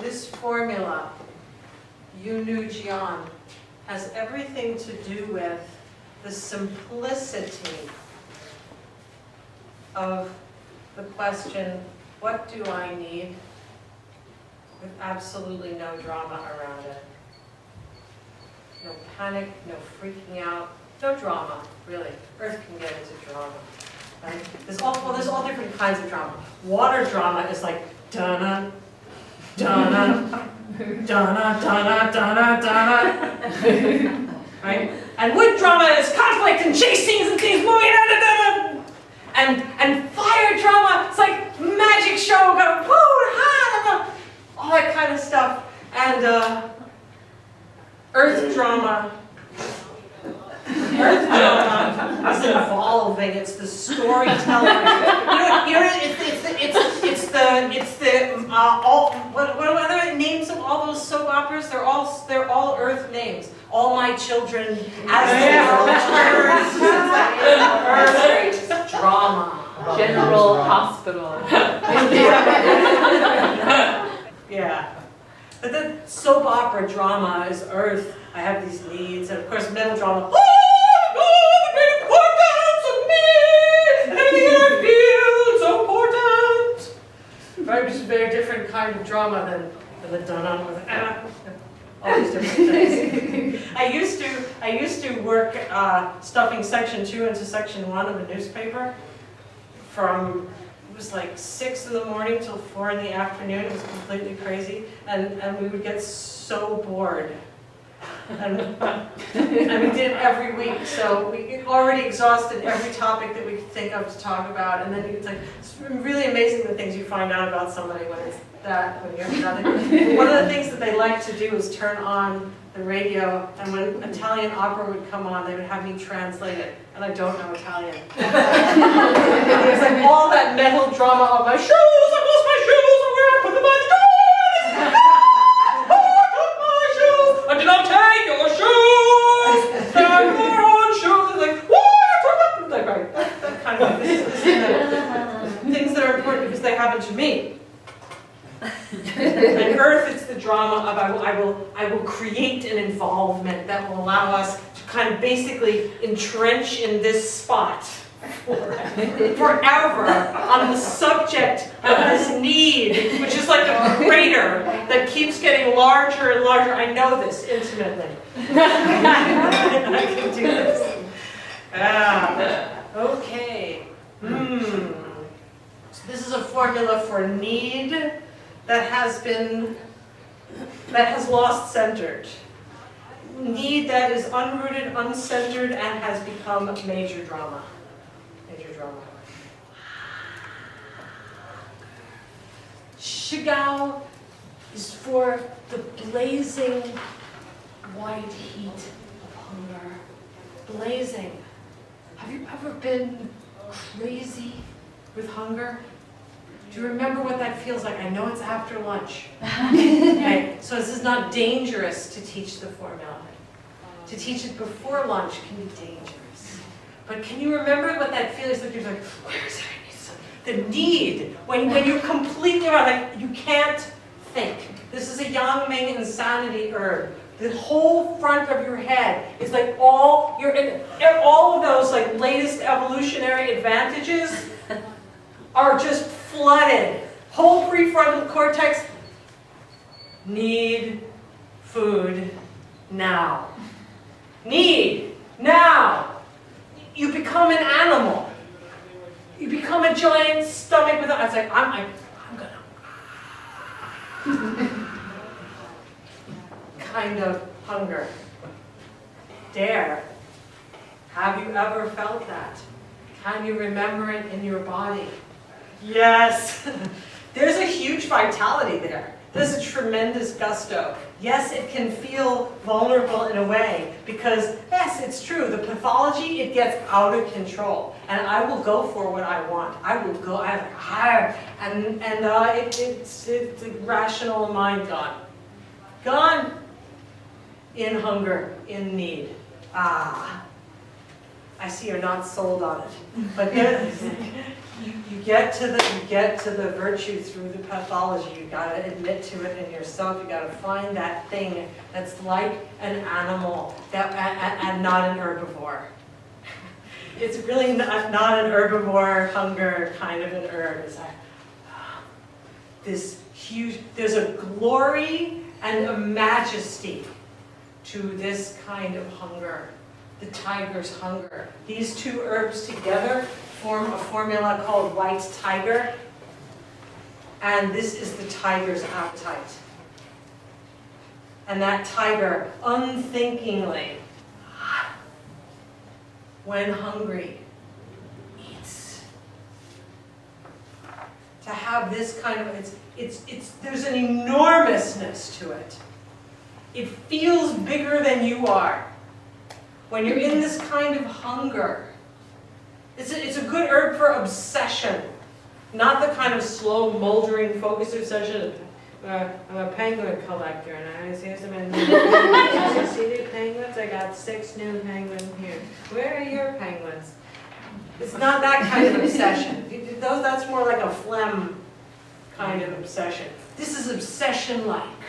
This formula, Yu Nu Jian, has everything to do with the simplicity of the question, what do I need? With absolutely no drama around it. No panic, no freaking out, no drama, really. Earth can get into drama, right? There's all different kinds of drama. Water drama is like dana, dana, dana, dana, dana, dana, right? And wood drama is conflict and chase scenes and things moving, and fire drama, it's like magic show, go woo, ha, all that kind of stuff. And earth drama is evolving. It's the storytelling. What are the names of all those soap operas? They're all earth names. All My Children, As Earth drama. General Hospital. Yeah. But then soap opera drama is earth. I have these needs, and of course metal drama. Oh, the great importance of me, and everything I feel so important. Right, which is a very different kind of drama than the dun with all these different things. I used to work stuffing section 2 into section 1 of a newspaper from. It was like 6 in the morning till 4 in the afternoon. It was completely crazy, and we would get so bored. And we did it every week, so we already exhausted every topic that we could think of to talk about. And then it's really amazing the things you find out about somebody when it's that, when you have nothing. One of the things that they like to do is turn on the radio, and when Italian opera would come on, they would have me translate it, and I don't know Italian. There's like all that mental drama of my shoes, I lost my shoes, and where I put them on the door. I took my shoes, I did not take your shoes. They are your own shoes. It's like, why I took them? Like, right, that kind of thing. This is things that are important because they happen to me. And earth, it's the drama of I will create an involvement that will allow us to kind of basically entrench in this spot forever on the subject of this need, which is like a crater that keeps getting larger and larger. I know this intimately. I can do this. Okay. So this is a formula for need that has lost centered. Need that is unrooted, uncentered, and has become major drama. Major drama. Shigao is for the blazing white heat of hunger. Blazing. Have you ever been crazy with hunger? Do you remember what that feels like? I know it's after lunch. Okay, so this is not dangerous to teach the formula. To teach it before lunch can be dangerous. But can you remember what that feels like? You're like, where is it? I need some. The need, when you're completely around, like you can't think. This is a Yang Ming insanity herb. The whole front of your head is like all of those like latest evolutionary advantages are just flooded. Whole prefrontal cortex, need food now. Need now. You become an animal. You become a giant stomach with. I was like, I'm gonna kind of hunger. Dare. Have you ever felt that? Can you remember it in your body? Yes. There's a huge vitality there. There's a tremendous gusto. Yes, it can feel vulnerable in a way because, yes, it's true. The pathology, it gets out of control. And I will go for what I want. I will go, it's the rational mind gone. Gone in hunger, in need. I see you're not sold on it. But you get to the virtue through the pathology. You gotta admit to it in yourself. You gotta find that thing that's like an animal and not an herbivore. It's really not an herbivore hunger kind of an herb. It's like this huge. There's a glory and a majesty to this kind of hunger. The tiger's hunger. These two herbs together form a formula called white tiger, and this is the tiger's appetite. And that tiger unthinkingly, when hungry, eats. To have this kind of, there's an enormousness to it. It feels bigger than you are. When you're in this kind of hunger, it's a good herb for obsession, not the kind of slow, moldering, focused obsession. I'm a penguin collector, and I see some. You see the penguins? I got 6 new penguins here. Where are your penguins? It's not that kind of obsession. That's more like a phlegm kind of obsession. This is obsession-like.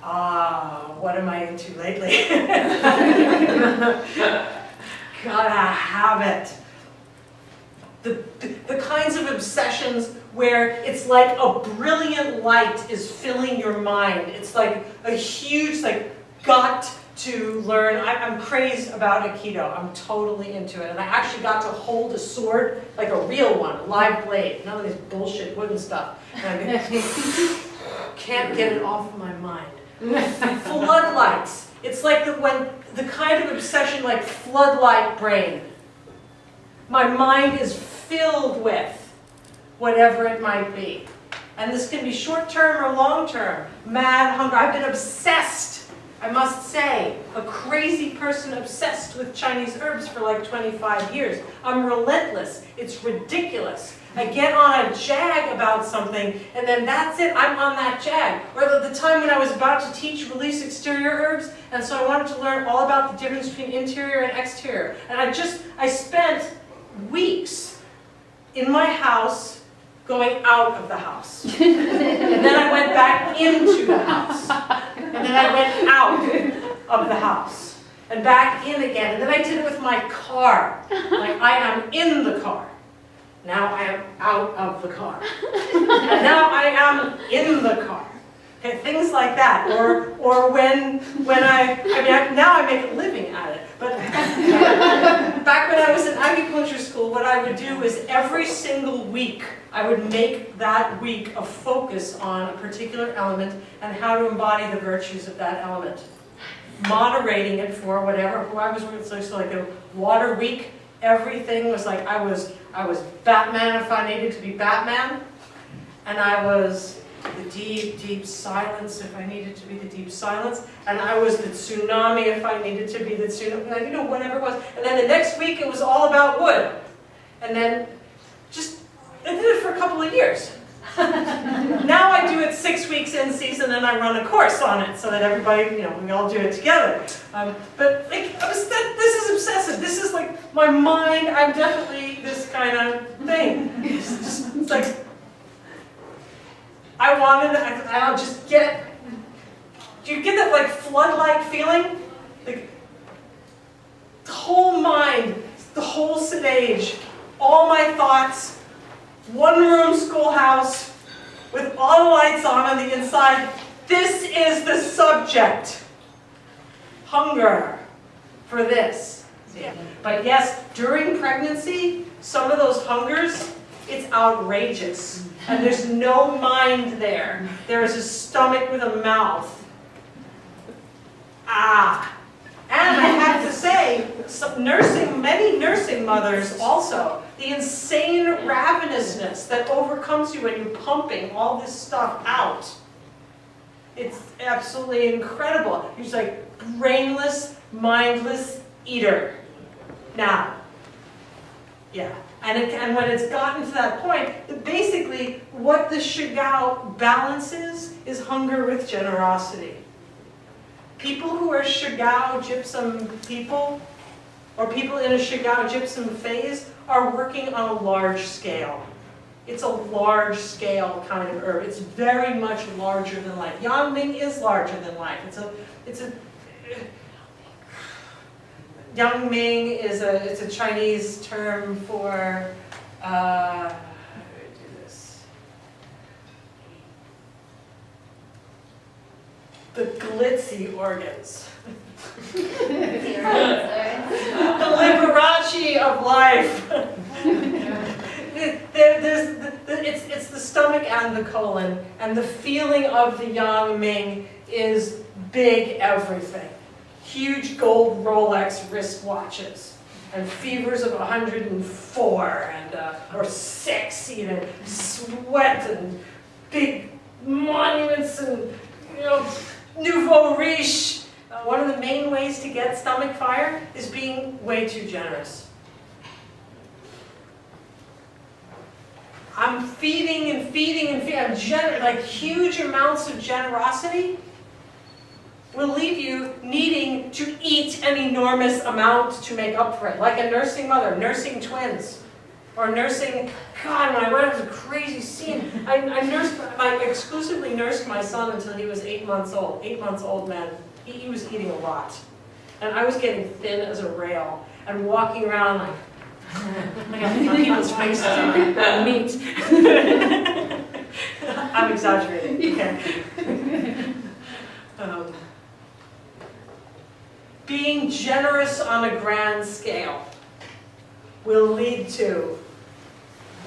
What am I into lately? Gotta have it. The kinds of obsessions where it's like a brilliant light is filling your mind. It's like a huge, got to learn. I'm crazed about Aikido. I'm totally into it. And I actually got to hold a sword, like a real one, a live blade. None of this bullshit wooden stuff. And I can't get it off of my mind. Floodlights. It's like the kind of obsession like floodlight brain. My mind is filled with whatever it might be. And this can be short-term or long-term. Mad hunger. I've been obsessed, I must say, a crazy person obsessed with Chinese herbs for like 25 years. I'm relentless. It's ridiculous. I get on a jag about something, and then that's it, I'm on that jag. Or the time when I was about to teach release exterior herbs, and so I wanted to learn all about the difference between interior and exterior. And I spent weeks in my house going out of the house. And then I went back into the house. And then I went out of the house. And back in again. And then I did it with my car. Like I am in the car. Now I am out of the car. And now I am in the car. Okay, things like that. Or when now I make a living at it. But back when I was in acupuncture school, what I would do is every single week, I would make that week a focus on a particular element and how to embody the virtues of that element. Moderating it for whatever, who I was with, so like a water week, everything was like I was Batman if I needed to be Batman, and I was the deep, deep silence if I needed to be the deep silence, and I was the tsunami if I needed to be the tsunami, whatever it was. And then the next week it was all about wood. And then I did it for a couple of years. Now I do it 6 weeks in season and I run a course on it so that everybody, we all do it together. But this is obsessive. This is like my mind. I'm definitely this kind of thing. It's like, I wanted, and I'll just get, do you get that like floodlight feeling? Like the whole mind, the whole stage, all my thoughts, one room schoolhouse with all the lights on the inside. This is the subject. Hunger for this. Yeah. But yes, during pregnancy, some of those hungers, it's outrageous. And there's no mind there. There is a stomach with a mouth. And I have to say, many nursing mothers also, the insane ravenousness that overcomes you when you're pumping all this stuff out. It's absolutely incredible. You're just like brainless, mindless eater. Now, yeah. And when it's gotten to that point, basically what the Shigao balances is hunger with generosity. People who are Shigao gypsum people, or people in a Shigao gypsum phase, are working on a large scale. It's a large scale kind of herb. It's very much larger than life. Yang Ming is larger than life. Yang Ming is it's a Chinese term for the glitzy organs. The Liberace of life. It's the stomach and the colon, and the feeling of the Yang Ming is big everything. Huge gold Rolex wristwatches, and fevers of 104, or 6 even, sweat and big monuments and nouveau riche. One of the main ways to get stomach fire is being way too generous. I'm feeding and feeding and feeding. Like huge amounts of generosity will leave you needing to eat an enormous amount to make up for it. Like a nursing mother, nursing twins, or nursing, God, when I went, it was a crazy scene. I exclusively nursed my son until he was 8 months old. 8 months old man. He was eating a lot. And I was getting thin as a rail and walking around like people's faces and meat. I'm exaggerating. Okay. Being generous on a grand scale will lead to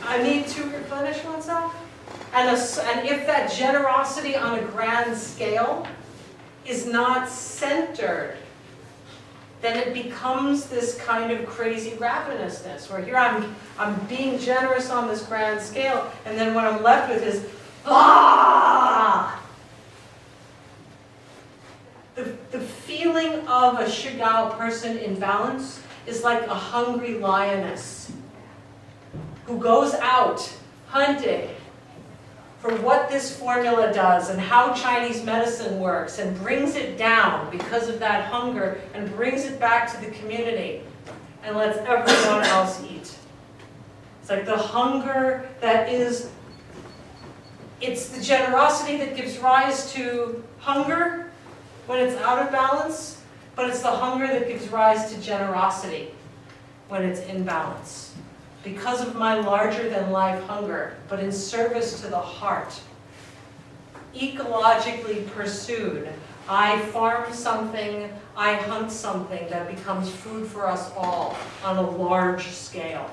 a need to replenish oneself. And if that generosity on a grand scale is not centered, then it becomes this kind of crazy ravenousness, where here I'm being generous on this grand scale, and then what I'm left with is, The feeling of a Shigao person in balance is like a hungry lioness who goes out hunting for what this formula does and how Chinese medicine works, and brings it down because of that hunger and brings it back to the community and lets everyone else eat. It's like the hunger it's the generosity that gives rise to hunger when it's out of balance, but it's the hunger that gives rise to generosity when it's in balance. Because of my larger-than-life hunger, but in service to the heart, ecologically pursued, I farm something, I hunt something that becomes food for us all on a large scale.